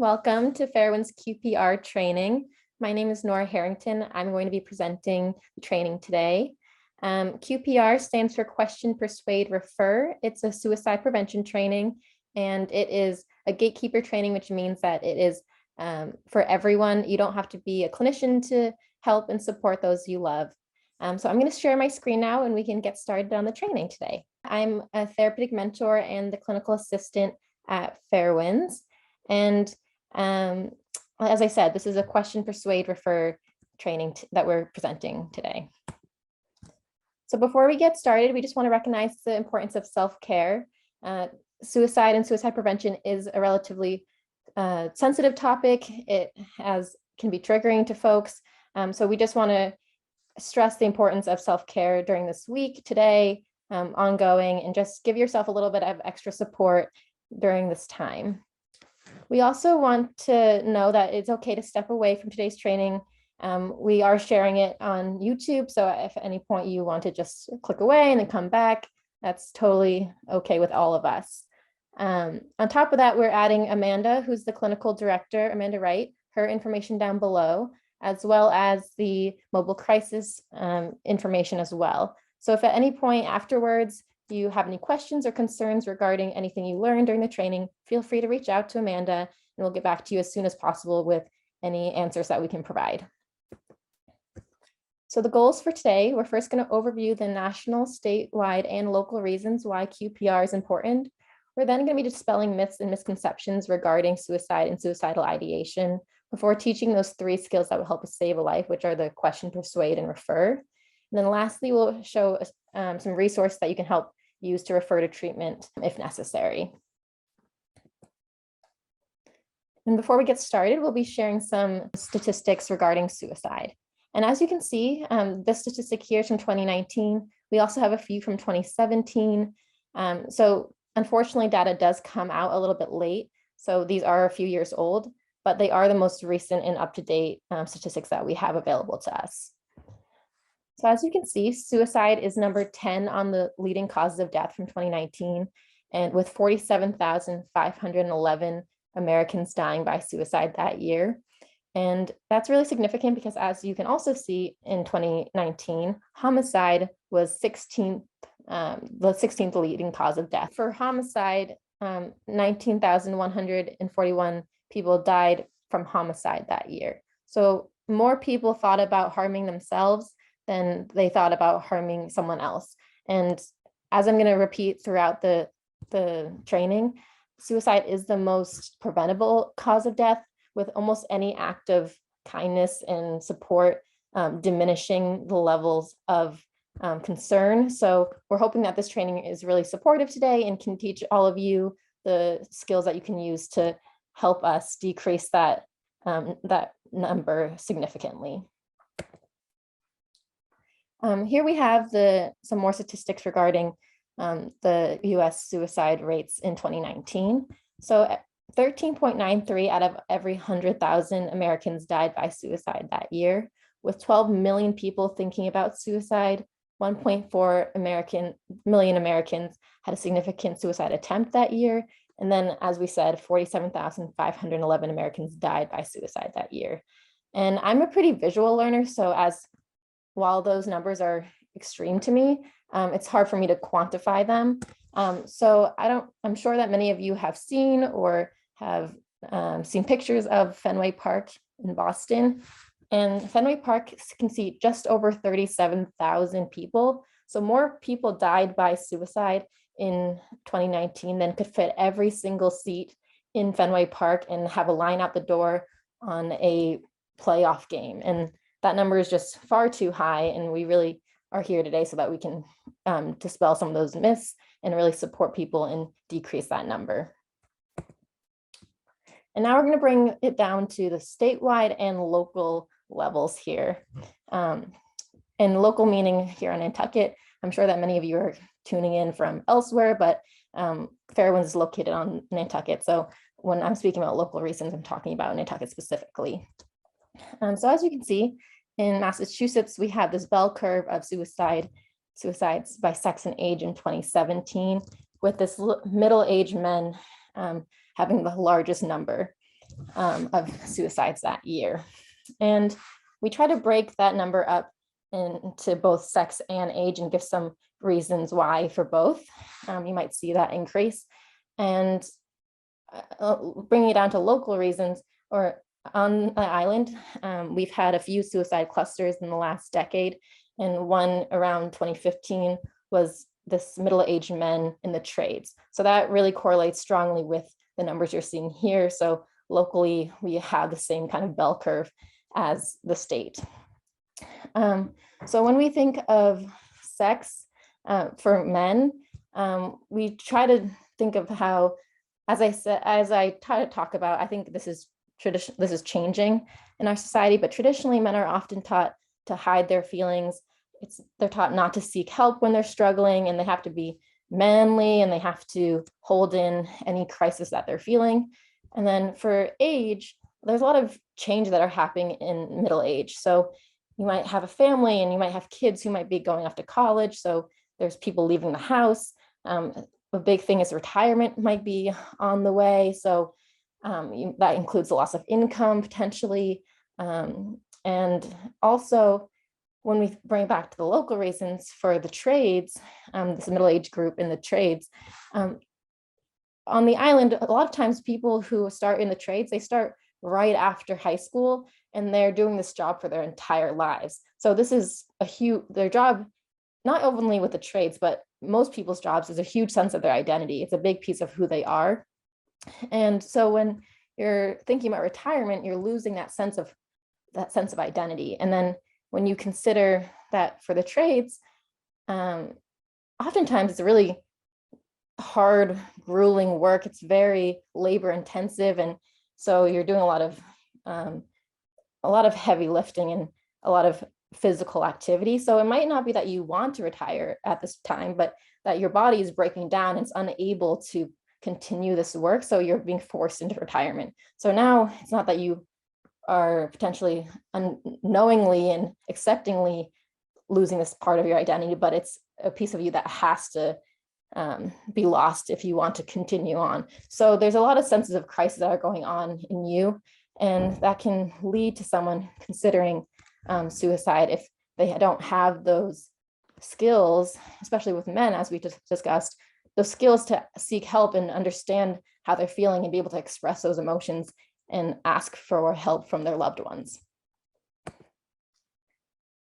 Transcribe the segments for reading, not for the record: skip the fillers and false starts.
Welcome to Fairwinds QPR Training. My name is Nora Harrington. I'm going to be presenting the training today. QPR stands for Question, Persuade, Refer. It's a suicide prevention training, and it is a gatekeeper training, which means that it is for everyone. You don't have to be a clinician to help and support those you love. So I'm going to share my screen now and we can get started on the training today. I'm a therapeutic mentor and the clinical assistant at Fairwinds. And as I said, this is a question, persuade, refer training that we're presenting today. So before we get started, we just want to recognize the importance of self-care. Suicide and suicide prevention is a relatively sensitive topic. It can be triggering to folks. So we just want to stress the importance of self-care during this week, today, ongoing, and just give yourself a little bit of extra support during this time. We also want to know that it's okay to step away from today's training. We are sharing it on YouTube, so if at any point you want to just click away and then come back, that's totally okay with all of us. On top of that, we're adding Amanda, who's the clinical director, Amanda Wright, her information down below, as well as the mobile crisis information as well. So if at any point afterwards you have any questions or concerns regarding anything you learned during the training, feel free to reach out to Amanda and we'll get back to you as soon as possible with any answers that we can provide. So the goals for today, we're first going to overview the national, statewide, and local reasons why QPR is important. We're then going to be dispelling myths and misconceptions regarding suicide and suicidal ideation before teaching those 3 skills that will help us save a life, which are the question, persuade, and refer. And then lastly, we'll show some resources that you can help use to refer to treatment if necessary. And before we get started, we'll be sharing some statistics regarding suicide. And as you can see, this statistic here is from 2019. We also have a few from 2017. So unfortunately, data does come out a little bit late. So these are a few years old, but they are the most recent and up-to-date statistics that we have available to us. So as you can see, suicide is number 10 on the leading causes of death from 2019, and with 47,511 Americans dying by suicide that year. And that's really significant because, as you can also see, in 2019, homicide was the 16th leading cause of death. For homicide, 19,141 people died from homicide that year. So more people thought about harming themselves than they thought about harming someone else. And as I'm going to repeat throughout the training, suicide is the most preventable cause of death, with almost any act of kindness and support diminishing the levels of concern. So we're hoping that this training is really supportive today and can teach all of you the skills that you can use to help us decrease that number significantly. Here we have some more statistics regarding the US suicide rates in 2019. So 13.93 out of every 100,000 Americans died by suicide that year, with 12 million people thinking about suicide. 1.4 million Americans had a significant suicide attempt that year. And then, as we said, 47,511 Americans died by suicide that year. And I'm a pretty visual learner, so while those numbers are extreme to me, it's hard for me to quantify them. So I'm sure that many of you have seen or have seen pictures of Fenway Park in Boston. And Fenway Park can seat just over 37,000 people. So more people died by suicide in 2019 than could fit every single seat in Fenway Park and have a line out the door on a playoff game. And that number is just far too high. And we really are here today so that we can dispel some of those myths and really support people and decrease that number. And now we're going to bring it down to the statewide and local levels here. And local meaning here on Nantucket. I'm sure that many of you are tuning in from elsewhere, but Fairwinds is located on Nantucket. So when I'm speaking about local reasons, I'm talking about Nantucket specifically. So as you can see, in Massachusetts, we have this bell curve of suicides by sex and age in 2017, with this middle-aged men having the largest number. of suicides that year. And we try to break that number up into both sex and age and give some reasons why for both. You might see that increase. And bringing it down to local reasons, or on the island, we've had a few suicide clusters in the last decade, and one around 2015 was this middle-aged men in the trades. So that really correlates strongly with the numbers you're seeing here. So locally, we have the same kind of bell curve as the state. So when we think of sex for men, we try to think of how, as I try to talk about, I think this is changing in our society, but traditionally men are often taught to hide their feelings. They're taught not to seek help when they're struggling, and they have to be manly, and they have to hold in any crisis that they're feeling. And then for age, there's a lot of change that are happening in middle age. So you might have a family, and you might have kids who might be going off to college. So there's people leaving the house. A big thing is retirement might be on the way. So that includes the loss of income potentially. And also, when we bring it back to the local reasons for the trades, this middle-aged group in the trades, on the island, a lot of times people who start in the trades, they start right after high school, and they're doing this job for their entire lives. So this is their job, not only with the trades, but most people's jobs is a huge sense of their identity. It's a big piece of who they are. And so when you're thinking about retirement, you're losing that sense of identity. And then when you consider that for the trades, oftentimes it's a really hard, grueling work. It's very labor intensive. And so you're doing a lot of heavy lifting and a lot of physical activity. So it might not be that you want to retire at this time, but that your body is breaking down and it's unable to continue this work. So you're being forced into retirement. So now it's not that you are potentially unknowingly and acceptingly losing this part of your identity, but it's a piece of you that has to be lost if you want to continue on. So there's a lot of senses of crisis that are going on in you, and that can lead to someone considering suicide if they don't have those skills, especially with men, as we just discussed, those skills to seek help and understand how they're feeling and be able to express those emotions and ask for help from their loved ones.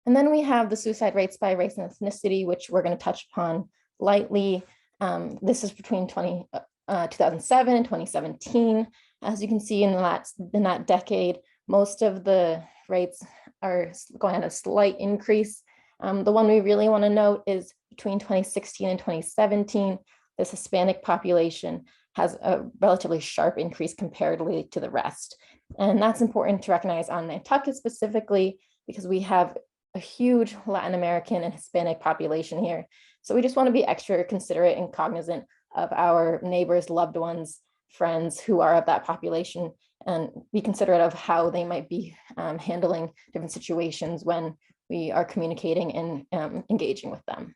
And then we have the suicide rates by race and ethnicity, which we're going to touch upon lightly. This is between 2007 and 2017. As you can see in that decade, most of the rates are going at a slight increase. The one we really want to note is between 2016 and 2017, this Hispanic population has a relatively sharp increase comparatively to the rest. And that's important to recognize on Nantucket specifically, because we have a huge Latin American and Hispanic population here. So we just want to be extra considerate and cognizant of our neighbors, loved ones, friends who are of that population, and be considerate of how they might be handling different situations when we are communicating and engaging with them.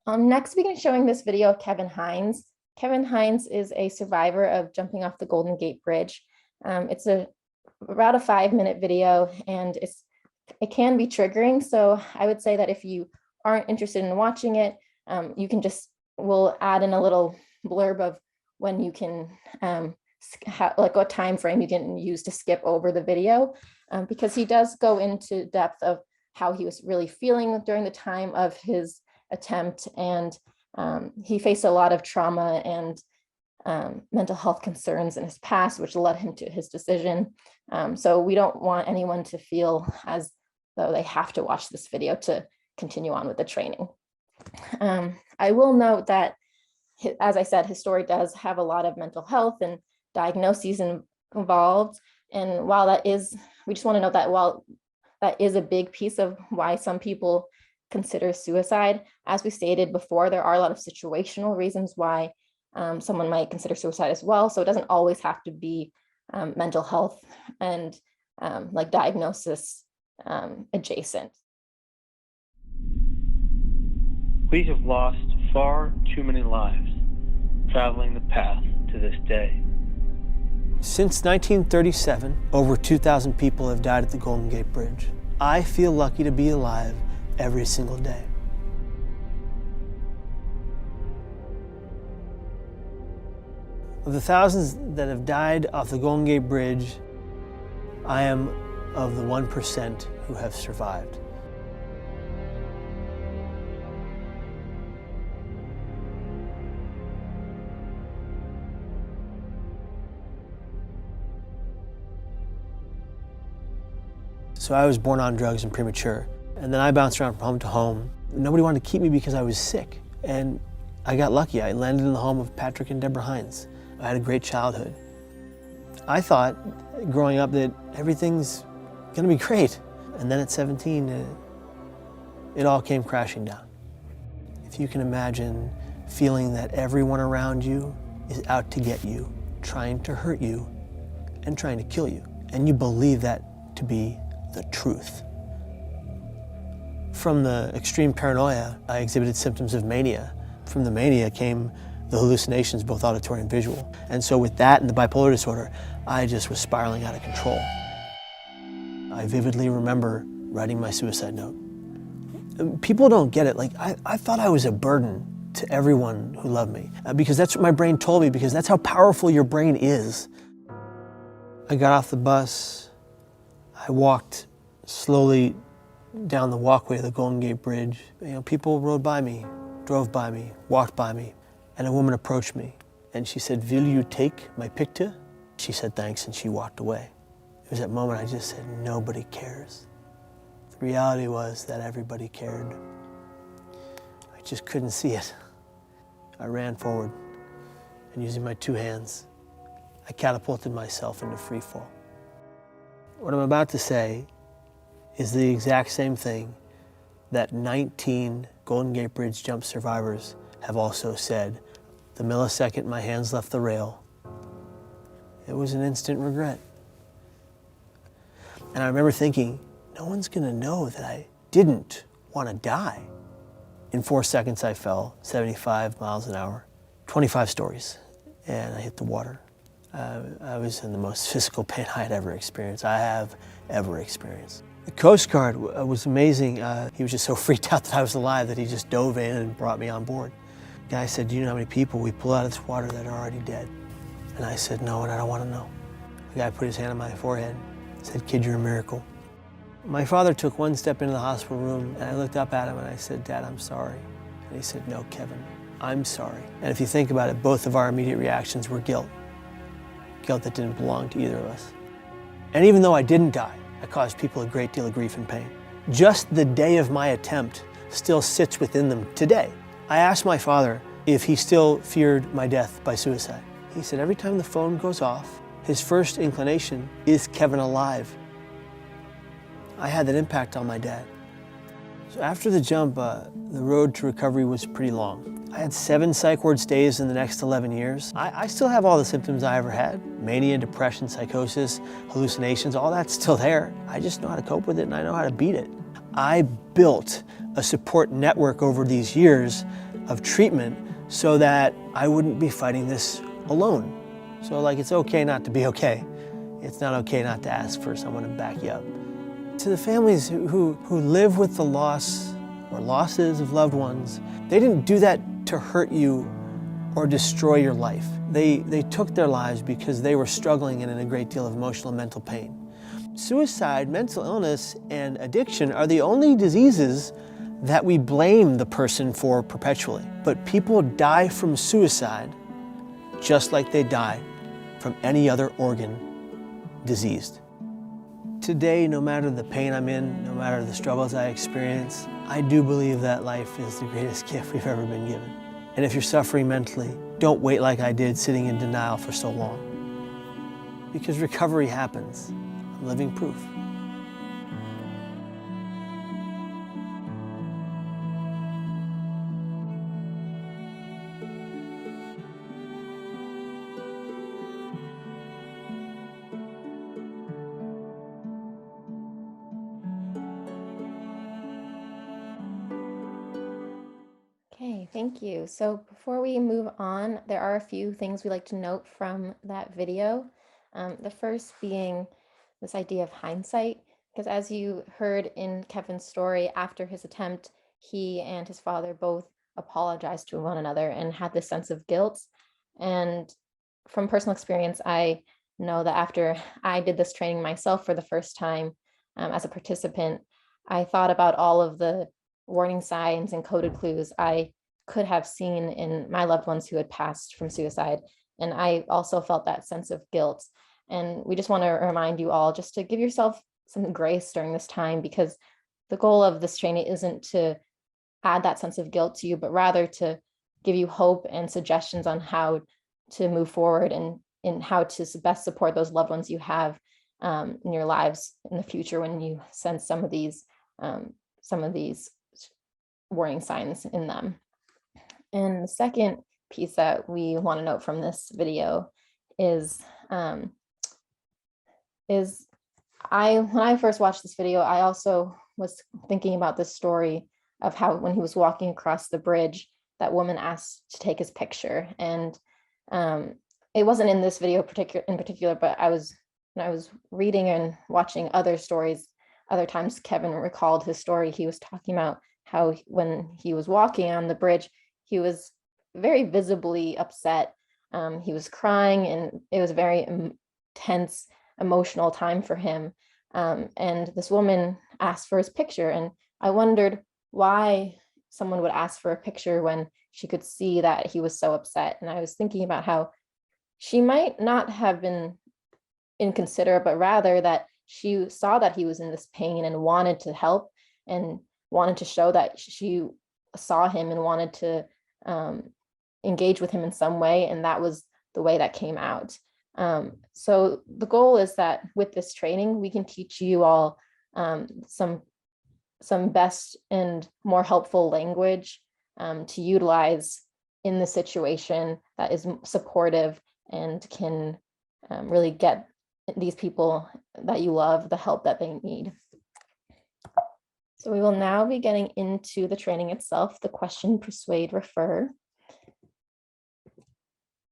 Next, we begin showing this video of Kevin Hines. Kevin Hines is a survivor of jumping off the Golden Gate Bridge. It's about a 5-minute video, and it can be triggering. So I would say that if you aren't interested in watching it, we'll add in a little blurb of when you can, like what time frame you can use to skip over the video, because he does go into depth of how he was really feeling during the time of his attempt, and he faced a lot of trauma and mental health concerns in his past, which led him to his decision. So we don't want anyone to feel as though they have to watch this video to continue on with the training. I will note that, as I said, his story does have a lot of mental health and diagnoses involved. And we just want to note that while that is a big piece of why some people consider suicide, as we stated before, there are a lot of situational reasons why someone might consider suicide as well. So it doesn't always have to be mental health and like diagnosis adjacent. We have lost far too many lives traveling the path to this day. Since 1937, over 2,000 people have died at the Golden Gate Bridge. I feel lucky to be alive every single day. Of the thousands that have died off the Golden Gate Bridge, I am of the 1% who have survived. So I was born on drugs and premature, and then I bounced around from home to home. Nobody wanted to keep me because I was sick, and I got lucky. I landed in the home of Patrick and Deborah Hines. I had a great childhood. I thought growing up that everything's gonna be great, and then at 17, it all came crashing down. If you can imagine feeling that everyone around you is out to get you, trying to hurt you, and trying to kill you, and you believe that to be the truth. From the extreme paranoia, I exhibited symptoms of mania. From the mania came the hallucinations, both auditory and visual. And so with that and the bipolar disorder, I just was spiraling out of control. I vividly remember writing my suicide note. People don't get it. Like, I thought I was a burden to everyone who loved me because that's what my brain told me, because that's how powerful your brain is. I got off the bus. I walked slowly down the walkway of the Golden Gate Bridge. You know, people rode by me, drove by me, walked by me, and a woman approached me and she said, "Will you take my picture?" She said thanks and she walked away. It was that moment I just said, nobody cares. The reality was that everybody cared. I just couldn't see it. I ran forward and using my two hands, I catapulted myself into free fall. What I'm about to say is the exact same thing that 19 Golden Gate Bridge jump survivors have also said. The millisecond my hands left the rail, it was an instant regret. And I remember thinking, no one's gonna know that I didn't want to die. In 4 seconds I fell 75 miles an hour, 25 stories, and I hit the water. I was in the most physical pain I had ever experienced. I have ever experienced. The Coast Guard was amazing. He was just so freaked out that I was alive that he just dove in and brought me on board. The guy said, "Do you know how many people we pull out of this water that are already dead?" And I said, "No, and I don't want to know." The guy put his hand on my forehead, said, "Kid, you're a miracle." My father took one step into the hospital room, and I looked up at him and I said, "Dad, I'm sorry." And he said, "No, Kevin, I'm sorry." And if you think about it, both of our immediate reactions were guilt. Guilt that didn't belong to either of us. And even though I didn't die, I caused people a great deal of grief and pain. Just the day of my attempt still sits within them today. I asked my father if he still feared my death by suicide. He said every time the phone goes off, his first inclination is Kevin alive. I had that impact on my dad. So after the jump, the road to recovery was pretty long. I had 7 psych ward stays in the next 11 years. I still have all the symptoms I ever had. Mania, depression, psychosis, hallucinations, all that's still there. I just know how to cope with it and I know how to beat it. I built a support network over these years of treatment so that I wouldn't be fighting this alone. So like, it's okay not to be okay. It's not okay not to ask for someone to back you up. To the families who live with the loss or losses of loved ones, they didn't do that to hurt you or destroy your life. They took their lives because they were struggling and in a great deal of emotional and mental pain. Suicide, mental illness, and addiction are the only diseases that we blame the person for perpetually. But people die from suicide just like they die from any other organ diseased. Today, no matter the pain I'm in, no matter the struggles I experience, I do believe that life is the greatest gift we've ever been given. And if you're suffering mentally, don't wait like I did, sitting in denial for so long. Because recovery happens. I'm living proof. Okay, thank you. So before we move on, there are a few things we like to note from that video. The first being this idea of hindsight, because as you heard in Kevin's story, after his attempt, he and his father both apologized to one another and had this sense of guilt. And from personal experience, I know that after I did this training myself for the first time as a participant, I thought about all of the warning signs and coded clues I could have seen in my loved ones who had passed from suicide. And I also felt that sense of guilt. And we just want to remind you all just to give yourself some grace during this time, because the goal of this training isn't to add that sense of guilt to you, but rather to give you hope and suggestions on how to move forward and how to best support those loved ones you have in your lives in the future when you sense some of these warning signs in them. And the second piece that we want to note from this video is when I first watched this video, I also was thinking about this story of how when he was walking across the bridge, that woman asked to take his picture. And it wasn't in this video in particular, but when I was reading and watching other stories, other times Kevin recalled his story, he was talking about how when he was walking on the bridge, he was very visibly upset. He was crying, and it was a very tense, emotional time for him. And this woman asked for his picture, and I wondered why someone would ask for a picture when she could see that he was so upset. And I was thinking about how she might not have been inconsiderate, but rather that she saw that he was in this pain and wanted to help and wanted to show that she saw him and wanted to engage with him in some way. And that was the way that came out. So the goal is that with this training, we can teach you all some best and more helpful language to utilize in the situation that is supportive and can really get these people that you love the help that they need. So we will now be getting into the training itself, the question, persuade, refer.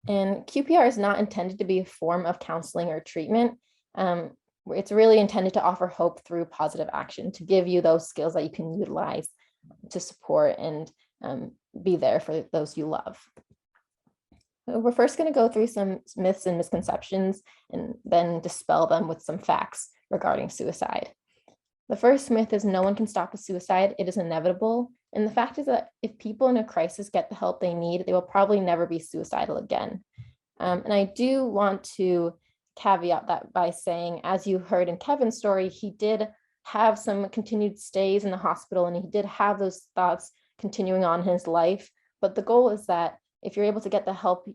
And QPR is not intended to be a form of counseling or treatment. It's really intended to offer hope through positive action, to give you those skills that you can utilize to support and be there for those you love. So we're first going to go through some myths and misconceptions and then dispel them with some facts regarding suicide. The first myth is no one can stop a suicide. It is inevitable. And the fact is that if people in a crisis get the help they need, they will probably never be suicidal again. And I do want to caveat that by saying, as you heard in Kevin's story, he did have some continued stays in the hospital and he did have those thoughts continuing on in his life. But the goal is that if you're able to get the help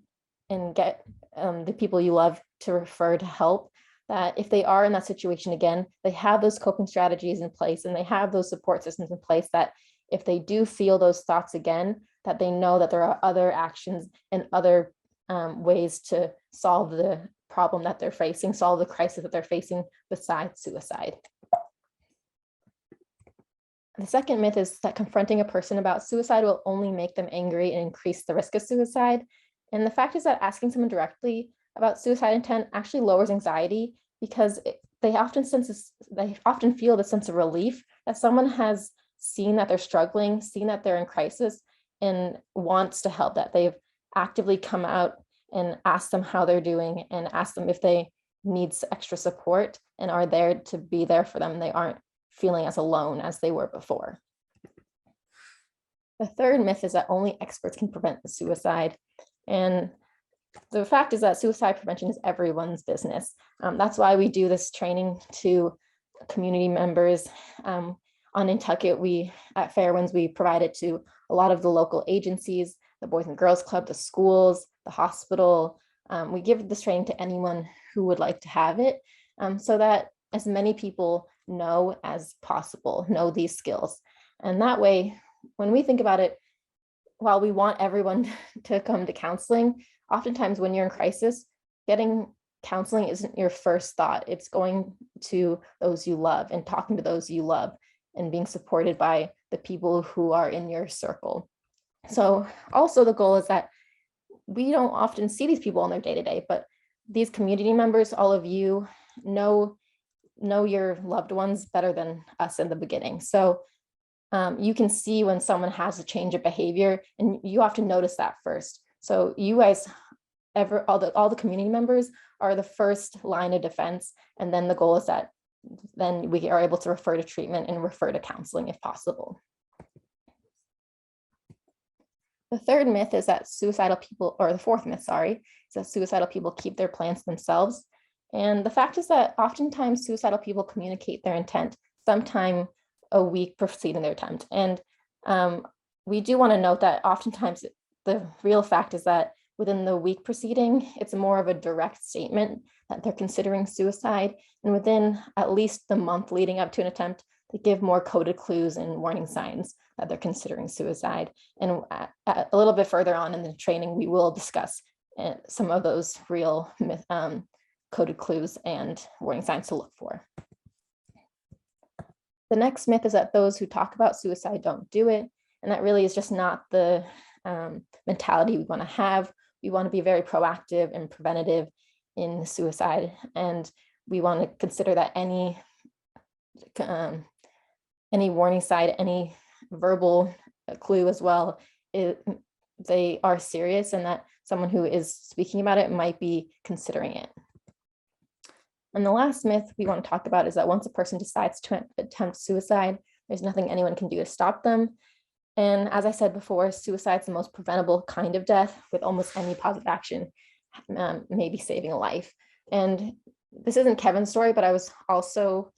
and get the people you love to refer to help, that if they are in that situation again, they have those coping strategies in place and they have those support systems in place that if they do feel those thoughts again, that they know that there are other actions and other ways to solve the problem that they're facing, solve the crisis that they're facing besides suicide. The second myth is that confronting a person about suicide will only make them angry and increase the risk of suicide. And the fact is that asking someone directly about suicide intent actually lowers anxiety, because they often feel the sense of relief that someone has seen that they're struggling, seen that they're in crisis, and wants to help, that they've actively come out and asked them how they're doing and asked them if they need extra support and are there to be there for them. They aren't feeling as alone as they were before. The third myth is that only experts can prevent the suicide. And the fact is that suicide prevention is everyone's business. That's why we do this training to community members. On Nantucket, at Fairwinds, we provide it to a lot of the local agencies, the Boys and Girls Club, the schools, the hospital. We give this training to anyone who would like to have it, so that as many people know as possible, know these skills. And that way, when we think about it, while we want everyone to come to counseling, oftentimes when you're in crisis, getting counseling isn't your first thought. It's going to those you love and talking to those you love and being supported by the people who are in your circle. So also the goal is that we don't often see these people in their day-to-day, but these community members, all of you, know your loved ones better than us in the beginning. So you can see when someone has a change of behavior, and you often notice that first. So you guys, all the community members are the first line of defense, and then the goal is that then we are able to refer to treatment and refer to counseling if possible. The third myth is that suicidal people, or the fourth myth, sorry, is that suicidal people keep their plans themselves. And the fact is that oftentimes suicidal people communicate their intent sometime a week preceding their attempt. And we do want to note that oftentimes the real fact is that within the week preceding, it's more of a direct statement that they're considering suicide. And within at least the month leading up to an attempt, they give more coded clues and warning signs that they're considering suicide. And a little bit further on in the training, we will discuss some of those real coded clues and warning signs to look for. The next myth is that those who talk about suicide don't do it. And that really is just not the mentality we want to have. We want to be very proactive and preventative in suicide. And we want to consider that any warning sign, any verbal clue as well, they are serious, and that someone who is speaking about it might be considering it. And the last myth we want to talk about is that once a person decides to attempt suicide, there's nothing anyone can do to stop them. And as I said before, suicide is the most preventable kind of death, with almost any positive action maybe saving a life. And this isn't Kevin's story, but I was also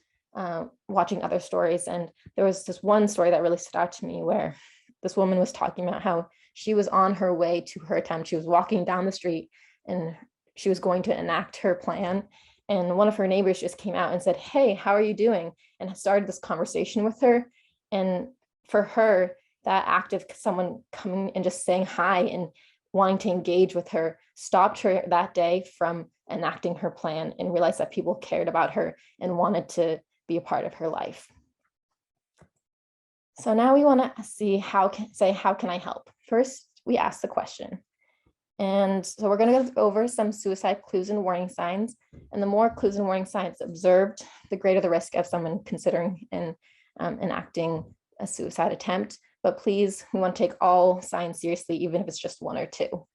watching other stories, and there was this one story that really stood out to me where this woman was talking about how she was on her way to her attempt. She was walking down the street and she was going to enact her plan. And one of her neighbors just came out and said, "Hey, how are you doing?" and started this conversation with her. And for her, that act of someone coming and just saying hi and wanting to engage with her stopped her that day from enacting her plan, and realized that people cared about her and wanted to be a part of her life. So now we want to see how can I help? First, we ask the question. And so we're going to go over some suicide clues and warning signs. And the more clues and warning signs observed, the greater the risk of someone considering and enacting a suicide attempt. But please, we want to take all signs seriously, even if it's just one or two.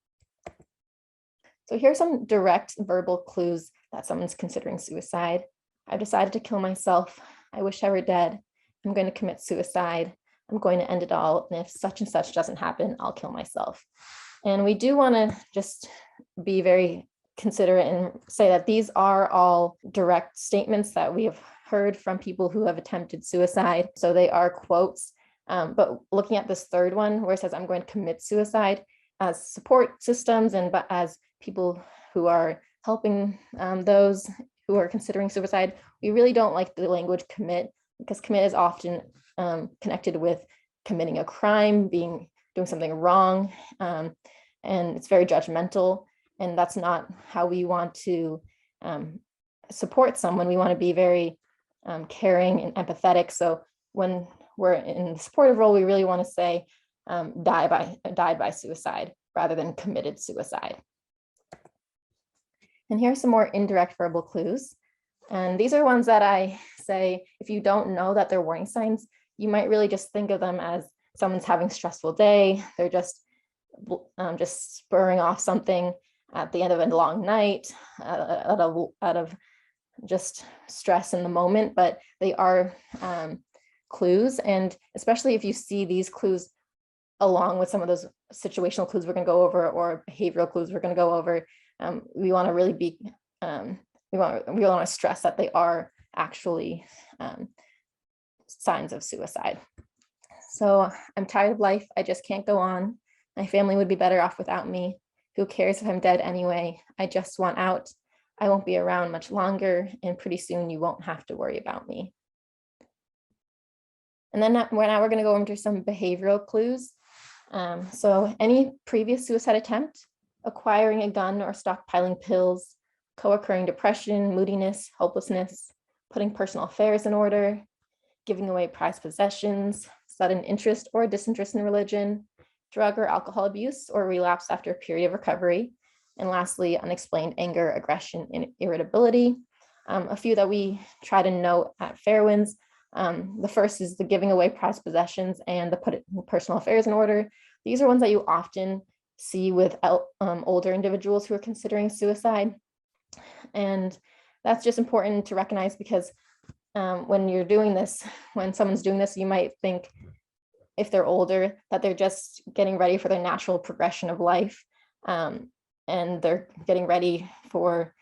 So here's some direct verbal clues that someone's considering suicide. I've decided to kill myself. I wish I were dead. I'm going to commit suicide. I'm going to end it all. And if such and such doesn't happen, I'll kill myself. And we do want to just be very considerate and say that these are all direct statements that we have heard from people who have attempted suicide. So they are quotes. But looking at this third one where it says, "I'm going to commit suicide," as support systems and but as people who are helping those who are considering suicide, we really don't like the language commit, because commit is often connected with committing a crime, doing something wrong, and it's very judgmental. And that's not how we want to support someone. We want to be very caring and empathetic. So when we're in the supportive role, we really want to say died by suicide rather than committed suicide. And here's some more indirect verbal clues. And these are ones that I say, if you don't know that they're warning signs, you might really just think of them as someone's having a stressful day. They're just spurring off something at the end of a long night out of just stress in the moment, but they are clues. And especially if you see these clues along with some of those situational clues we're going to go over, or behavioral clues we're going to go over, we want to really be we want to stress that they are actually signs of suicide. So, "I'm tired of life. I just can't go on. My family would be better off without me. Who cares if I'm dead anyway? I just want out. I won't be around much longer, and pretty soon you won't have to worry about me." And then now we're going to go into some behavioral clues. So any previous suicide attempt, acquiring a gun or stockpiling pills, co-occurring depression, moodiness, hopelessness, putting personal affairs in order, giving away prized possessions, sudden interest or disinterest in religion, drug or alcohol abuse, or relapse after a period of recovery, And lastly, unexplained anger, aggression, and irritability. A few that we try to note at Fairwinds. The first is the giving away prized possessions and the put personal affairs in order. These are ones that you often see with older individuals who are considering suicide. And that's just important to recognize because when you're doing this, when someone's doing this, you might think if they're older that they're just getting ready for their natural progression of life. And they're getting ready for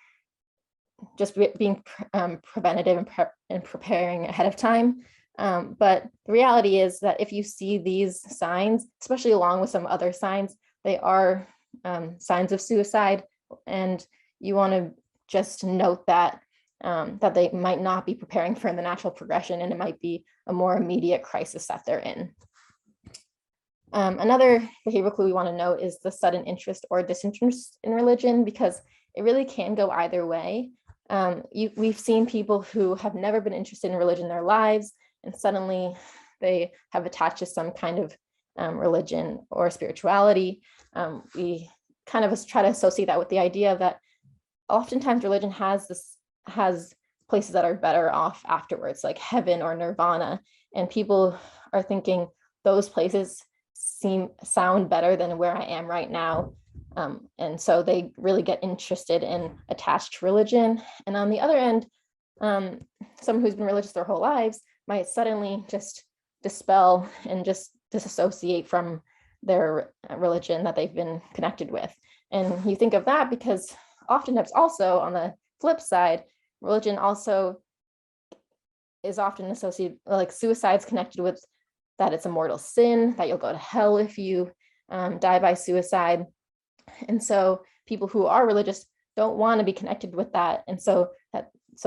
just being preventative and preparing ahead of time. But the reality is that if you see these signs, especially along with some other signs, they are signs of suicide, and you want to just note that that they might not be preparing for the natural progression, and it might be a more immediate crisis that they're in. Another behavioral clue we want to note is the sudden interest or disinterest in religion, because it really can go either way. We've seen people who have never been interested in religion in their lives, and suddenly they have attached to some kind of religion or spirituality. We kind of try to associate that with the idea that oftentimes religion has places that are better off afterwards, like heaven or nirvana, and people are thinking those places sound better than where I am right now. And so they really get interested and attached to religion. And on the other end, someone who's been religious their whole lives might suddenly just dispel and just disassociate from their religion that they've been connected with. And you think of that because oftentimes also on the flip side, religion also is often associated, like suicide's connected with that it's a mortal sin, that you'll go to hell if you die by suicide. And so people who are religious don't want to be connected with that. And so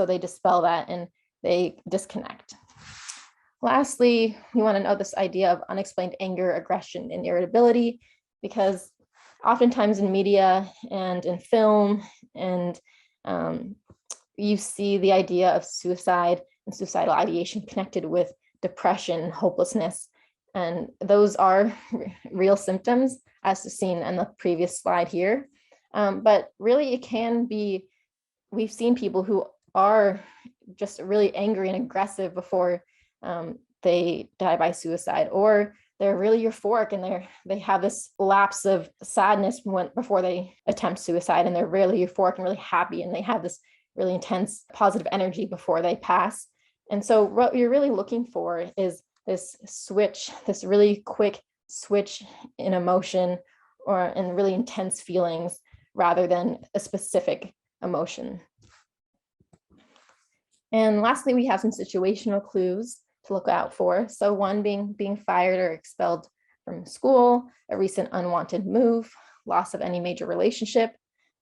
they dispel that and they disconnect. Lastly, we want to know this idea of unexplained anger, aggression, and irritability, because oftentimes in media and in film and you see the idea of suicide and suicidal ideation connected with depression, hopelessness, and those are real symptoms as seen in the previous slide here. But really it can be, we've seen people who are just really angry and aggressive before they die by suicide, or they're really euphoric and they have this lapse of sadness before they attempt suicide, and they're really euphoric and really happy, and they have this really intense positive energy before they pass. And so what you're really looking for is this switch, this really quick switch in emotion or in really intense feelings rather than a specific emotion. And lastly, we have some situational clues to look out for. So one being fired or expelled from school, a recent unwanted move, loss of any major relationship,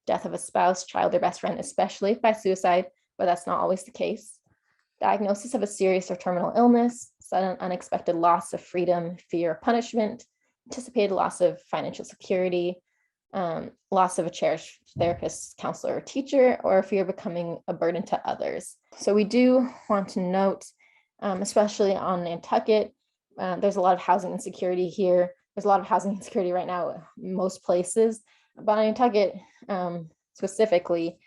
death of a spouse, child, or best friend, especially by suicide, but that's not always the case. Diagnosis of a serious or terminal illness, sudden unexpected loss of freedom, fear of punishment, anticipated loss of financial security, loss of a cherished therapist, counselor, or teacher, or fear of becoming a burden to others. So we do want to note, especially on Nantucket, there's a lot of housing insecurity here. There's a lot of housing insecurity right now in most places, but on Nantucket specifically,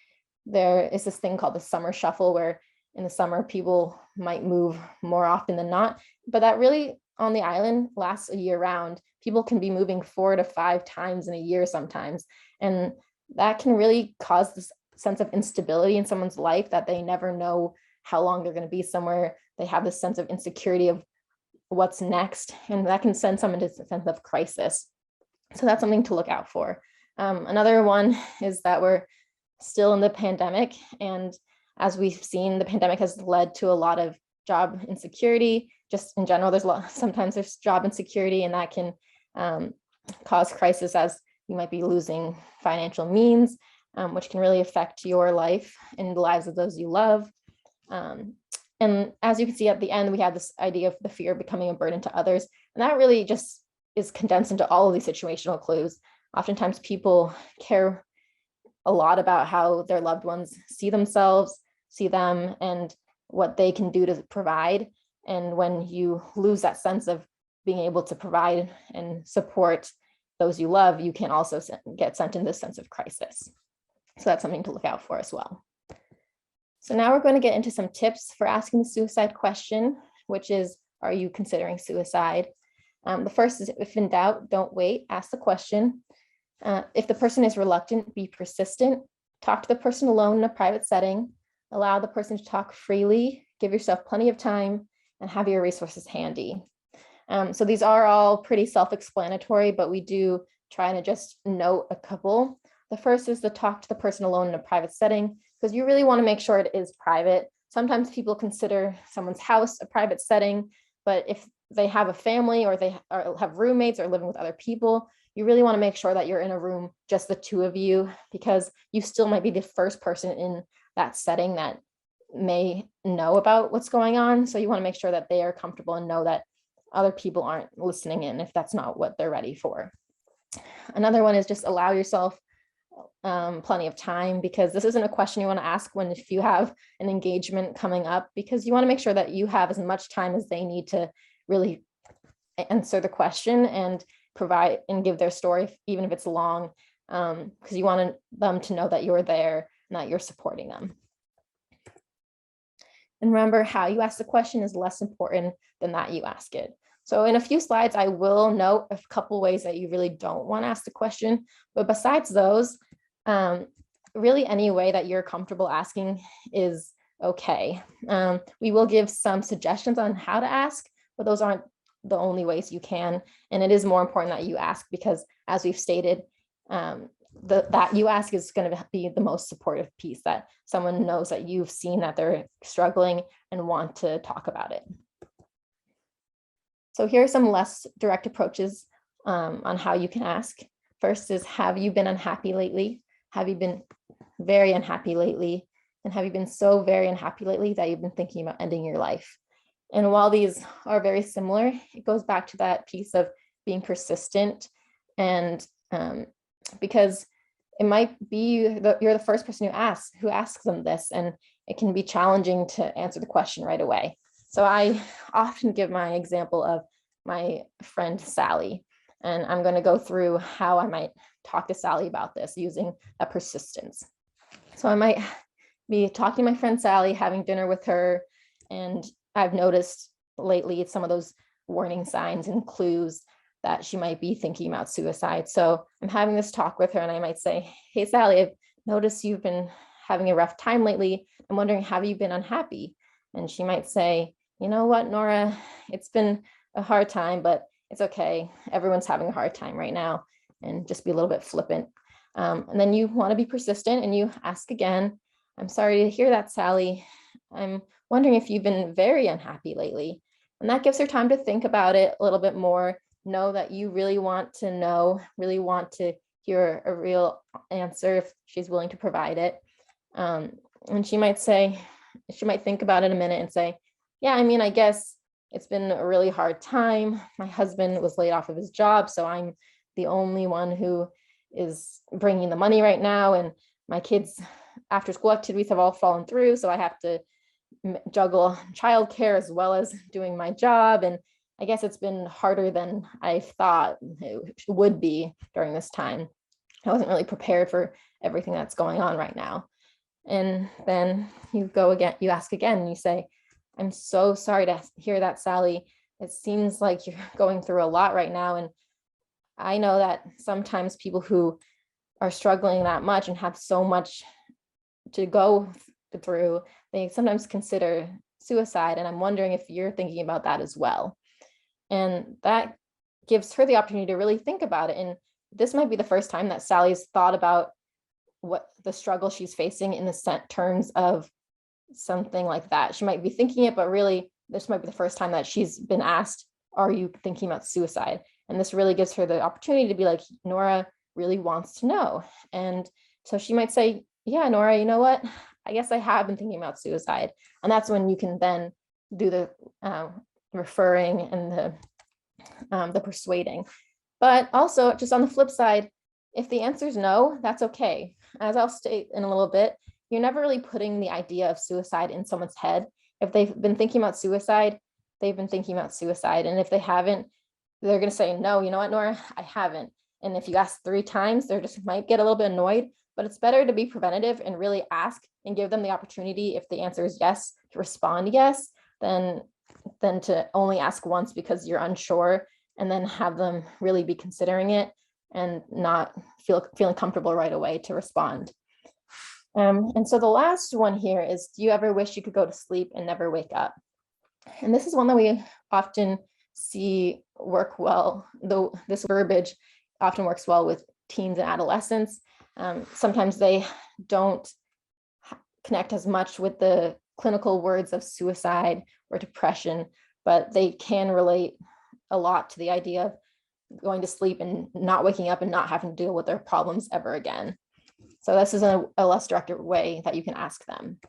there is this thing called the summer shuffle, where in the summer people might move more often than not, but that really on the island lasts a year round. People can be moving 4 to 5 times in a year sometimes, and that can really cause this sense of instability in someone's life, that they never know how long they're going to be somewhere. They have this sense of insecurity of what's next, and that can send someone to a sense of crisis. So that's something to look out for. Another one is that we're still in the pandemic, and as we've seen, the pandemic has led to a lot of job insecurity. Just in general, sometimes there's job insecurity, and that can cause crisis, as you might be losing financial means, which can really affect your life and the lives of those you love. And as you can see at the end, we have this idea of the fear of becoming a burden to others. And that really just is condensed into all of these situational clues. Oftentimes people care a lot about how their loved ones see themselves, see them, and what they can do to provide. And when you lose that sense of being able to provide and support those you love, you can also get sent in this sense of crisis. So that's something to look out for as well. So now we're going to get into some tips for asking the suicide question, which is, are you considering suicide? The first is, if in doubt, don't wait, ask the question. If the person is reluctant, be persistent. Talk to the person alone in a private setting. Allow the person to talk freely. Give yourself plenty of time and have your resources handy. So these are all pretty self-explanatory, but we do try to just note a couple. The first is to talk to the person alone in a private setting, because you really want to make sure it is private. Sometimes people consider someone's house a private setting, but if they have a family or they have roommates or living with other people, you really want to make sure that you're in a room, just the two of you, because you still might be the first person in that setting that may know about what's going on. So you want to make sure that they are comfortable and know that other people aren't listening in if that's not what they're ready for. Another one is just allow yourself plenty of time, because this isn't a question you want to ask if you have an engagement coming up, because you want to make sure that you have as much time as they need to really answer the question and provide and give their story, even if it's long, because you want them to know that you're there and that you're supporting them. And remember, how you ask the question is less important than that you ask it. So in a few slides, I will note a couple ways that you really don't want to ask the question, but besides those, really any way that you're comfortable asking is okay. We will give some suggestions on how to ask, but those aren't the only ways you can. And it is more important that you ask, because as we've stated, that you ask is going to be the most supportive piece, that someone knows that you've seen that they're struggling and want to talk about it. So here are some less direct approaches on how you can ask. First is, have you been unhappy lately? Have you been very unhappy lately? And have you been so very unhappy lately that you've been thinking about ending your life? And while these are very similar, it goes back to that piece of being persistent, and because it might be you're the first person who asks them this, and it can be challenging to answer the question right away. So I often give my example of my friend Sally, and I'm going to go through how I might talk to Sally about this using a persistence. So I might be talking to my friend Sally, having dinner with her, and I've noticed lately some of those warning signs and clues that she might be thinking about suicide. So I'm having this talk with her, and I might say, hey, Sally, I've noticed you've been having a rough time lately. I'm wondering, have you been unhappy? And she might say, you know what, Nora, it's been a hard time, but it's okay. Everyone's having a hard time right now, and just be a little bit flippant. And then you want to be persistent, and you ask again, I'm sorry to hear that, Sally. I'm wondering if you've been very unhappy lately. And that gives her time to think about it a little bit more, know that you really want to know, really want to hear a real answer if she's willing to provide it. And she might think about it a minute and say, yeah, I mean, I guess it's been a really hard time. My husband was laid off of his job, so I'm the only one who is bringing the money right now. And my kids' after school activities have all fallen through, so I have to juggle childcare as well as doing my job. And I guess it's been harder than I thought it would be during this time. I wasn't really prepared for everything that's going on right now. And then you ask again, and you say, I'm so sorry to hear that, Sally. It seems like you're going through a lot right now. And I know that sometimes people who are struggling that much and have so much to go through, they sometimes consider suicide. And I'm wondering if you're thinking about that as well. And that gives her the opportunity to really think about it. And this might be the first time that Sally's thought about what the struggle she's facing in the terms of something like that. She might be thinking it, but really this might be the first time that she's been asked, are you thinking about suicide? And this really gives her the opportunity to be like, Nora really wants to know. And so she might say, yeah, Nora, you know what? I guess I have been thinking about suicide. And that's when you can then do the referring and the persuading. But also, just on the flip side, if the answer is no, that's okay. As I'll state in a little bit, you're never really putting the idea of suicide in someone's head. If they've been thinking about suicide, they've been thinking about suicide. And if they haven't, they're going to say, no, you know what, Nora, I haven't. And if you ask 3 times, they're just might get a little bit annoyed, but it's better to be preventative and really ask and give them the opportunity, if the answer is yes, to respond yes, than to only ask once because you're unsure, and then have them really be considering it and not feeling comfortable right away to respond. And so the last one here is, do you ever wish you could go to sleep and never wake up? And this is one that we often see work well, though this verbiage often works well with teens and adolescents. Sometimes they don't connect as much with the clinical words of suicide or depression, but they can relate a lot to the idea of going to sleep and not waking up and not having to deal with their problems ever again. So this is a less direct way that you can ask them.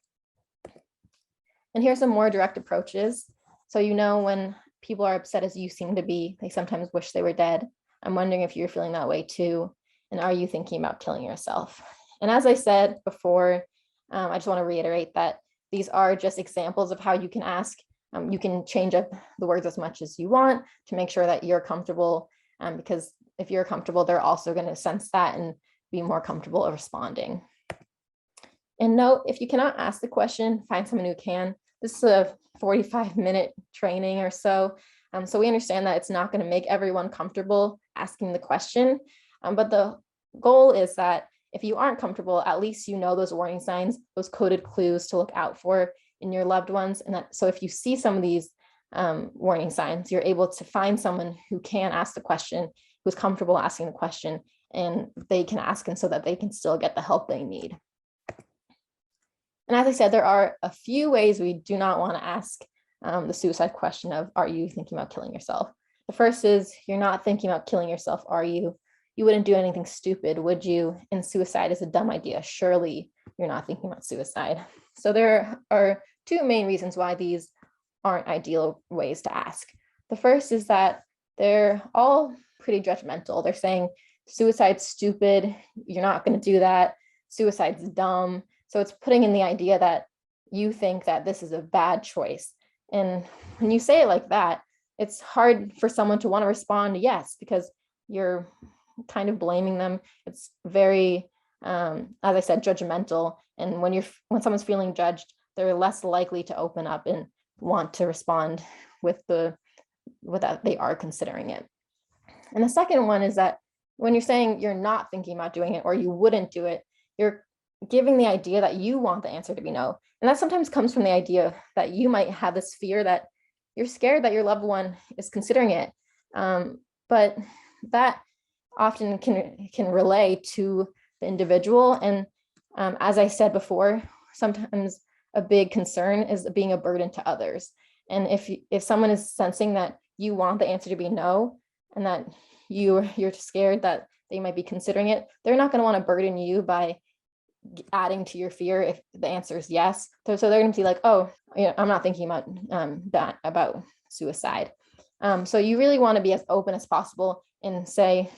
And here's some more direct approaches. So when people are upset as you seem to be, they sometimes wish they were dead. I'm wondering if you're feeling that way too. And are you thinking about killing yourself? And as I said before, I just want to reiterate that these are just examples of how you can ask. You can change up the words as much as you want to make sure that you're comfortable, because if you're comfortable, they're also going to sense that and be more comfortable responding. And note, if you cannot ask the question, find someone who can. This is a 45-minute training or so. So we understand that it's not going to make everyone comfortable asking the question. But the goal is that if you aren't comfortable, at least you know those warning signs, those coded clues to look out for in your loved ones. And so if you see some of these warning signs, you're able to find someone who can ask the question, who's comfortable asking the question, and they can ask, and so that they can still get the help they need. And as I said, there are a few ways we do not want to ask the suicide question of, are you thinking about killing yourself? The first is, you're not thinking about killing yourself, are you? You wouldn't do anything stupid, would you? And suicide is a dumb idea. Surely you're not thinking about suicide. So there are 2 main reasons why these aren't ideal ways to ask. The first is that they're all pretty judgmental. They're saying suicide's stupid, you're not going to do that, suicide's dumb. So it's putting in the idea that you think that this is a bad choice. And when you say it like that, it's hard for someone to want to respond yes, because you're kind of blaming them. It's very, as I said, judgmental. And when someone's feeling judged, they're less likely to open up and want to respond with that they are considering it. And the second one is that when you're saying you're not thinking about doing it or you wouldn't do it, you're giving the idea that you want the answer to be no. And that sometimes comes from the idea that you might have this fear that you're scared that your loved one is considering it. But that often can relay to the individual. And as I said before, sometimes a big concern is being a burden to others. And if someone is sensing that you want the answer to be no, and that you're scared that they might be considering it, they're not going to want to burden you by adding to your fear if the answer is yes. So they're going to be like, oh, I'm not thinking about about suicide. So you really want to be as open as possible and say,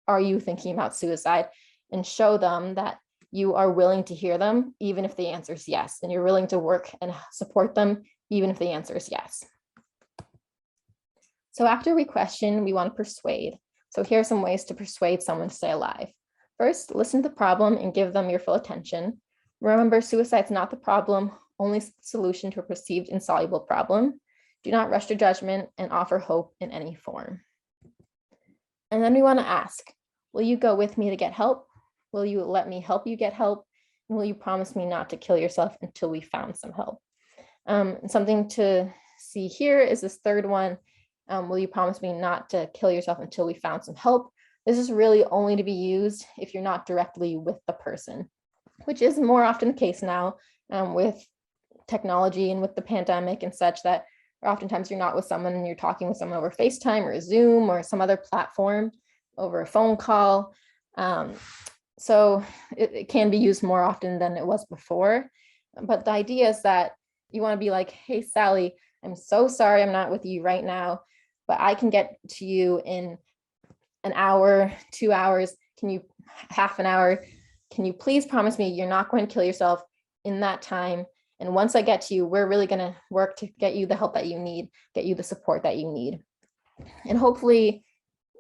are you thinking about suicide? And show them that you are willing to hear them, even if the answer is yes, and you're willing to work and support them, even if the answer is yes. So after we question, we want to persuade. So here are some ways to persuade someone to stay alive. First, listen to the problem and give them your full attention. Remember, suicide is not the problem, only the solution to a perceived insoluble problem. Do not rush to judgment and offer hope in any form. And then we want to ask, will you go with me to get help? Will you let me help you get help? And will you promise me not to kill yourself until we found some help? Something to see here is this third one. Will you promise me not to kill yourself until we found some help? This is really only to be used if you're not directly with the person, which is more often the case now with technology and with the pandemic and such, that oftentimes you're not with someone and you're talking with someone over FaceTime or Zoom or some other platform over a phone call. So it can be used more often than it was before. But the idea is that you want to be like, hey, Sally, I'm so sorry I'm not with you right now, but I can get to you in an hour, 2 hours, half an hour? Can you please promise me you're not going to kill yourself in that time? And once I get to you, we're really going to work to get you the help that you need, get you the support that you need. And hopefully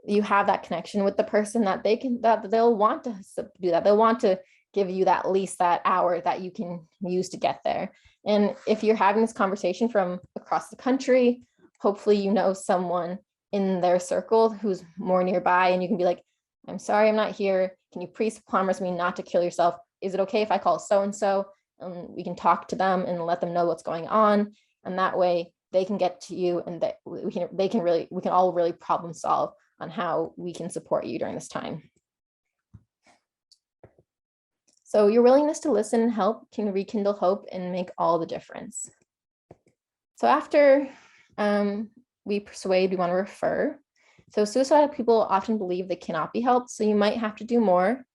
you have that connection with the person that they'll want to do that. They'll want to give you that at least that hour that you can use to get there. And if you're having this conversation from across the country, hopefully you know someone in their circle who's more nearby, and you can be like, I'm sorry, I'm not here. Can you please promise me not to kill yourself? Is it okay if I call so-and-so? And we can talk to them and let them know what's going on. And that way they can get to you, and we can all really problem solve on how we can support you during this time. So your willingness to listen and help can rekindle hope and make all the difference. So after we persuade, we want to refer. So suicidal people often believe they cannot be helped, so you might have to do more.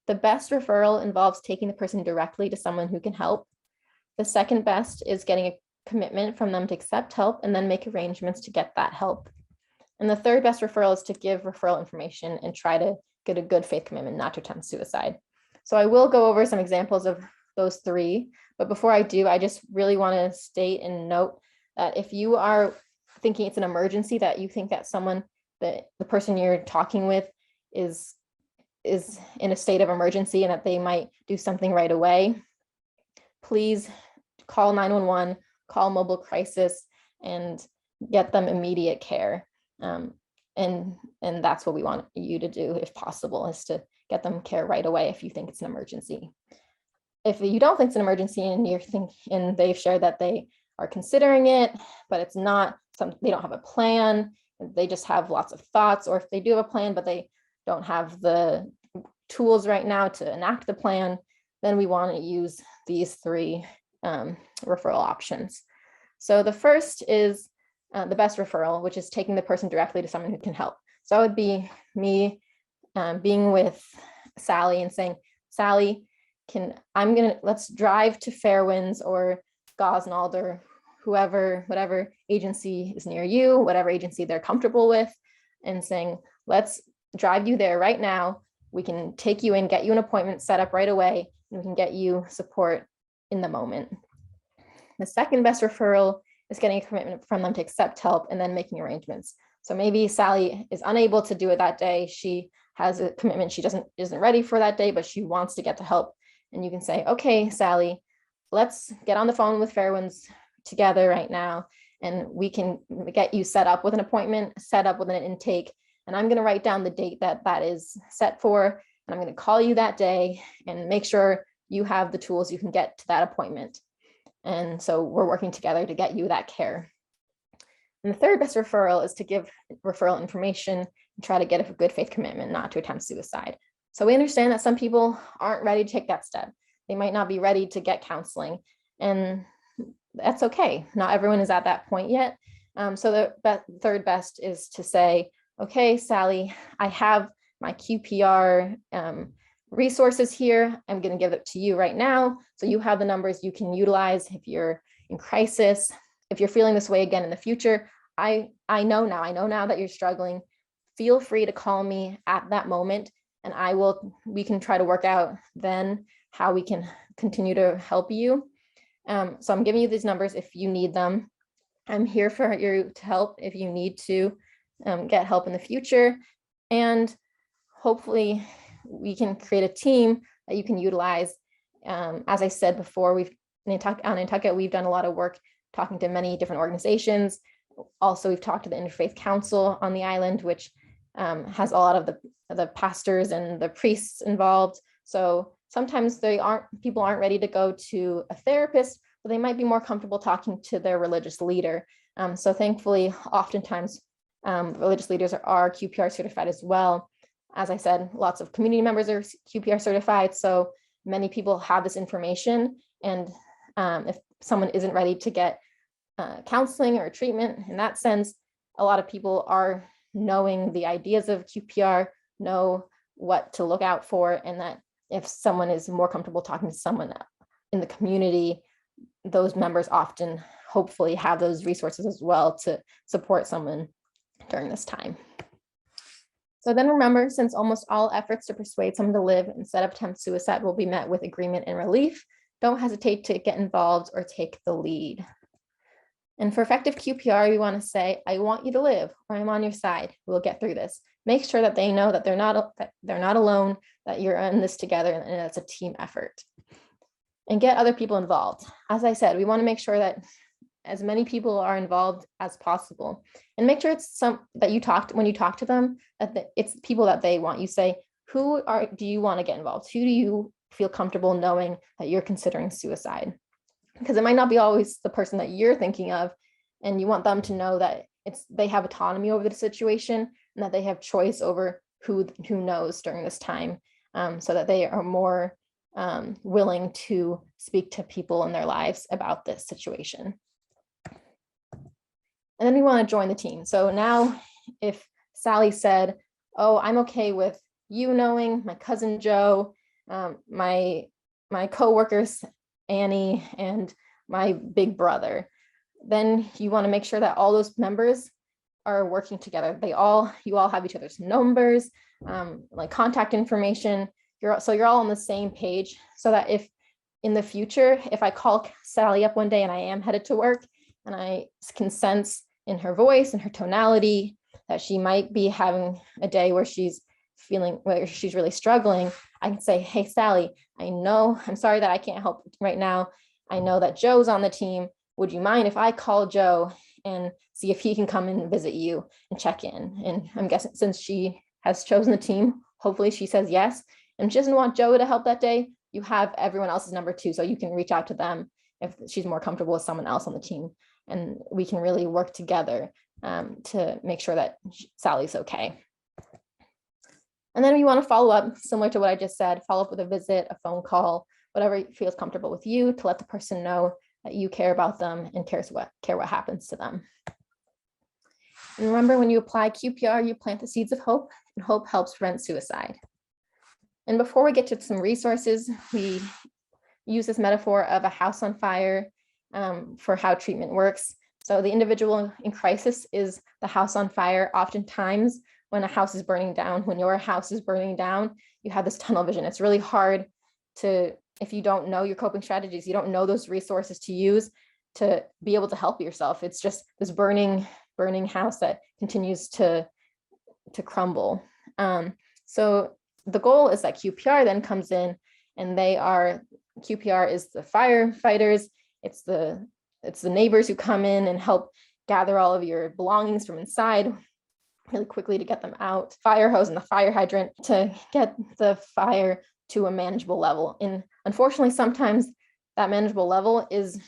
The best referral involves taking the person directly to someone who can help. The second best is getting a commitment from them to accept help and then make arrangements to get that help. And the third best referral is to give referral information and try to get a good faith commitment not to attempt suicide. So I will go over some examples of those three, but before I do, I just really want to state and note that if you are thinking it's an emergency, that you think that the person you're talking with is in a state of emergency and that they might do something right away, please call 911, call mobile crisis, and get them immediate care. And that's what we want you to do if possible, is to get them care right away if you think it's an emergency. If you don't think it's an emergency and they've shared that they are considering it, but it's not something, they don't have a plan, they just have lots of thoughts, or if they do have a plan, but they don't have the tools right now to enact the plan, then we want to use these three referral options. So the first is the best referral, which is taking the person directly to someone who can help. So that would be me being with Sally and saying, Sally, let's drive to Fairwinds or Gosnold or whatever agency is near you, whatever agency they're comfortable with, and saying, let's drive you there right now. We can take you in, get you an appointment set up right away, and we can get you support in the moment. The second best referral is getting a commitment from them to accept help and then making arrangements. So maybe Sally is unable to do it that day. She has a commitment she isn't ready for that day, but she wants to get the help. And you can say, okay, Sally, let's get on the phone with Fairwinds together right now, and we can get you set up with an appointment, set up with an intake. And I'm going to write down the date that is set for, and I'm going to call you that day and make sure you have the tools you can get to that appointment. And so we're working together to get you that care. And the third best referral is to give referral information and try to get a good faith commitment not to attempt suicide. So we understand that some people aren't ready to take that step. They might not be ready to get counseling, and that's okay. Not everyone is at that point yet. So the third best is to say, okay, Sally, I have my QPR resources here. I'm going to give it to you right now. So you have the numbers you can utilize if you're in crisis. If you're feeling this way again in the future, I know now that you're struggling. Feel free to call me at that moment, and we can try to work out then how we can continue to help you. So I'm giving you these numbers if you need them. I'm here for you to help if you need to get help in the future. And hopefully we can create a team that you can utilize. As I said before, on Nantucket, we've done a lot of work talking to many different organizations. Also, we've talked to the Interfaith Council on the island, which has a lot of the pastors and the priests involved. So sometimes people aren't ready to go to a therapist, but they might be more comfortable talking to their religious leader. So thankfully, oftentimes religious leaders are QPR certified as well. As I said, lots of community members are QPR certified. So many people have this information. And if someone isn't ready to get counseling or treatment in that sense, a lot of people are knowing the ideas of QPR, know what to look out for, and that if someone is more comfortable talking to someone in the community, those members often hopefully have those resources as well to support someone during this time. So then remember, since almost all efforts to persuade someone to live instead of attempt suicide will be met with agreement and relief, don't hesitate to get involved or take the lead. And for effective QPR, you want to say, I want you to live, or I'm on your side. We'll get through this. make sure that they know that they're not alone, that you're in this together, and it's a team effort. And get other people involved. As I said, we want to make sure that as many people are involved as possible, and make sure it's when you talk to them, that it's people that they want. You say, do you want to get involved? Who do you feel comfortable knowing that you're considering suicide? Because it might not be always the person that you're thinking of, and you want them to know that they have autonomy over the situation, and that they have choice over who knows during this time, so that they are more willing to speak to people in their lives about this situation. And then we want to join the team. So now if Sally said, oh, I'm okay with you knowing, my cousin Joe, my coworkers, Annie, and my big brother, then you want to make sure that all those members are working together. You all have each other's numbers, like contact information. You're all on the same page, so that if in the future, if I call Sally up one day and I am headed to work, and I can sense in her voice and her tonality that she might be having a day where she's really struggling, I can say, hey, Sally, I'm sorry that I can't help right now. I know that Joe's on the team. Would you mind if I call Joe and see if he can come and visit you and check in? And I'm guessing since she has chosen the team, hopefully she says yes. And if she doesn't want Joe to help that day, you have everyone else's number too, so you can reach out to them if she's more comfortable with someone else on the team. And we can really work together to make sure that Sally's okay. And then we want to follow up, similar to what I just said, follow up with a visit, a phone call, whatever feels comfortable with you, to let the person know that you care about them and care what happens to them. And remember, when you apply QPR, you plant the seeds of hope, and hope helps prevent suicide. And before we get to some resources, we use this metaphor of a house on fire for how treatment works. So the individual in crisis is the house on fire. Oftentimes, when a house is burning down, when your house is burning down, you have this tunnel vision. It's really hard if you don't know your coping strategies, you don't know those resources to use to be able to help yourself. It's just this burning house that continues to crumble. So the goal is that QPR then comes in, and QPR is the firefighters. It's the neighbors who come in and help gather all of your belongings from inside really quickly to get them out. Fire hose and the fire hydrant to get the fire to a manageable level. And unfortunately, sometimes that manageable level is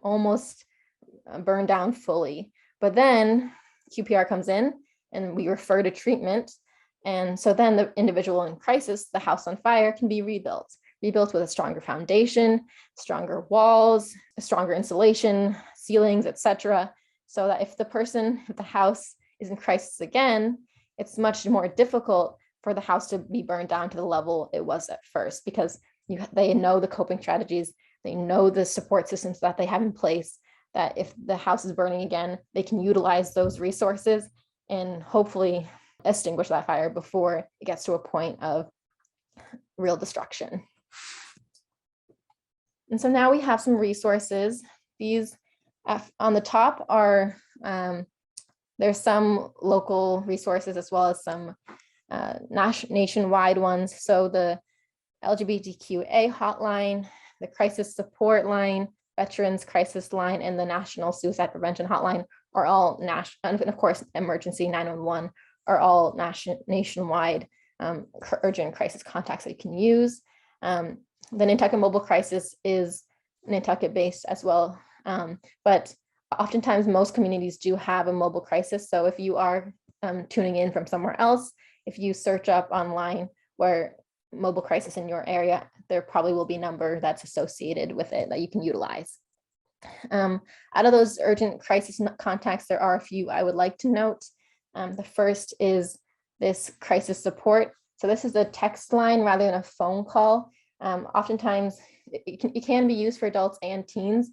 almost burned down fully. But then QPR comes in and we refer to treatment. And so then the individual in crisis, the house on fire, can be rebuilt with a stronger foundation, stronger walls, a stronger insulation, ceilings, etc. So that if the house is in crisis again, it's much more difficult for the house to be burned down to the level it was at first, because they know the coping strategies, they know the support systems that they have in place, that if the house is burning again, they can utilize those resources and hopefully extinguish that fire before it gets to a point of real destruction. And so now we have some resources. These on the top are, there's some local resources as well as some nationwide ones. So the LGBTQA hotline, the crisis support line, Veterans Crisis Line, and the National Suicide Prevention Hotline are all national, and of course, Emergency 911 are all nationwide urgent crisis contacts that you can use. The Nantucket Mobile Crisis is Nantucket based as well, but oftentimes most communities do have a mobile crisis. So if you are tuning in from somewhere else, if you search up online where mobile crisis in your area, there probably will be a number that's associated with it that you can utilize. Out of those urgent crisis contacts, there are a few I would like to note. The first is this crisis support. So this is a text line rather than a phone call. Oftentimes it can be used for adults and teens.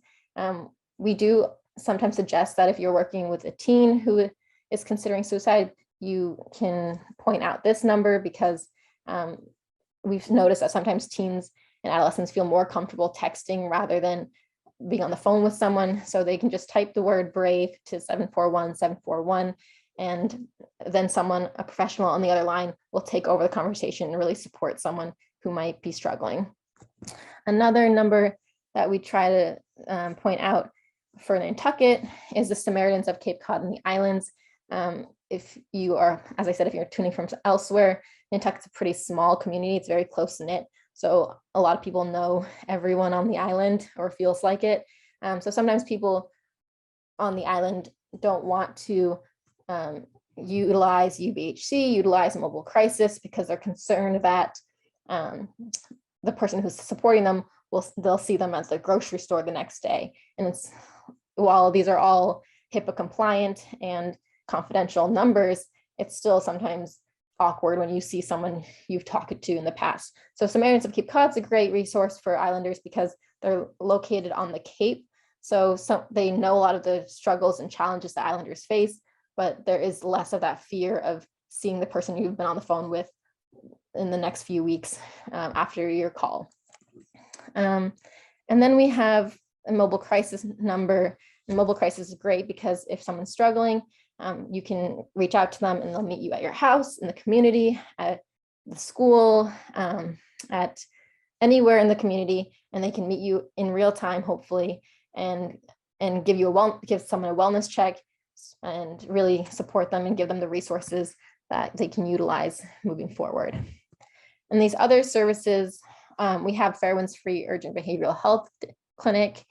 We do sometimes suggest that if you're working with a teen who is considering suicide, you can point out this number, because we've noticed that sometimes teens and adolescents feel more comfortable texting rather than being on the phone with someone. So they can just type the word BRAVE to 741-741, and then someone, a professional on the other line, will take over the conversation and really support someone who might be struggling. Another number that we try to point out for Nantucket is the Samaritans of Cape Cod and the Islands. If you are, as I said, if you're tuning from elsewhere, Nantucket's a pretty small community. It's very close knit. So a lot of people know everyone on the island, or feels like it. So sometimes people on the island don't want to utilize UBHC, utilize mobile crisis, because they're concerned that the person who's supporting them they'll see them at the grocery store the next day. And while these are all HIPAA compliant and confidential numbers, it's still sometimes awkward when you see someone you've talked to in the past. So Samaritans of Cape Cod is a great resource for islanders because they're located on the Cape. So they know a lot of the struggles and challenges that islanders face, but there is less of that fear of seeing the person you've been on the phone with in the next few weeks after your call. And then we have a mobile crisis number. And mobile crisis is great because if someone's struggling, you can reach out to them and they'll meet you at your house, in the community, at the school, at anywhere in the community, and they can meet you in real time, hopefully, and give someone a wellness check and really support them and give them the resources that they can utilize moving forward. And these other services, we have Fairwinds Free Urgent Behavioral Health Clinic.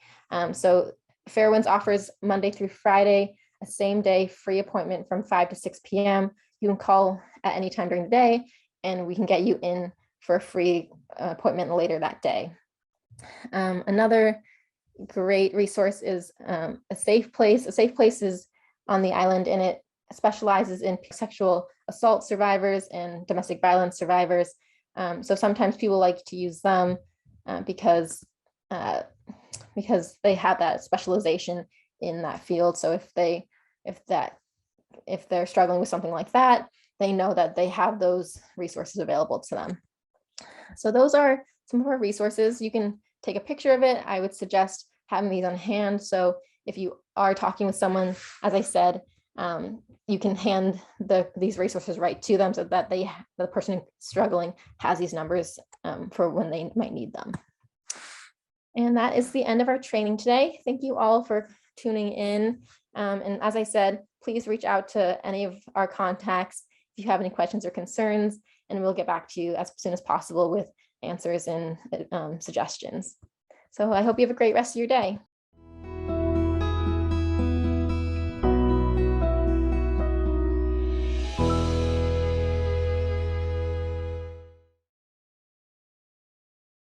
So Fairwinds offers Monday through Friday, a same day free appointment from 5 to 6 p.m. You can call at any time during the day, and we can get you in for a free appointment later that day. Another great resource is a safe place. A safe place is on the island, and it specializes in sexual assault survivors and domestic violence survivors. So sometimes people like to use them because they have that specialization in that field. So if they're struggling with something like that, they know that they have those resources available to them. So those are some of our resources. You can take a picture of it. I would suggest having these on hand. So if you are talking with someone, as I said, you can hand these resources right to them so that the person struggling has these numbers for when they might need them. And that is the end of our training today. Thank you all for tuning in. And as I said, please reach out to any of our contacts if you have any questions or concerns, and we'll get back to you as soon as possible with answers and suggestions. So I hope you have a great rest of your day.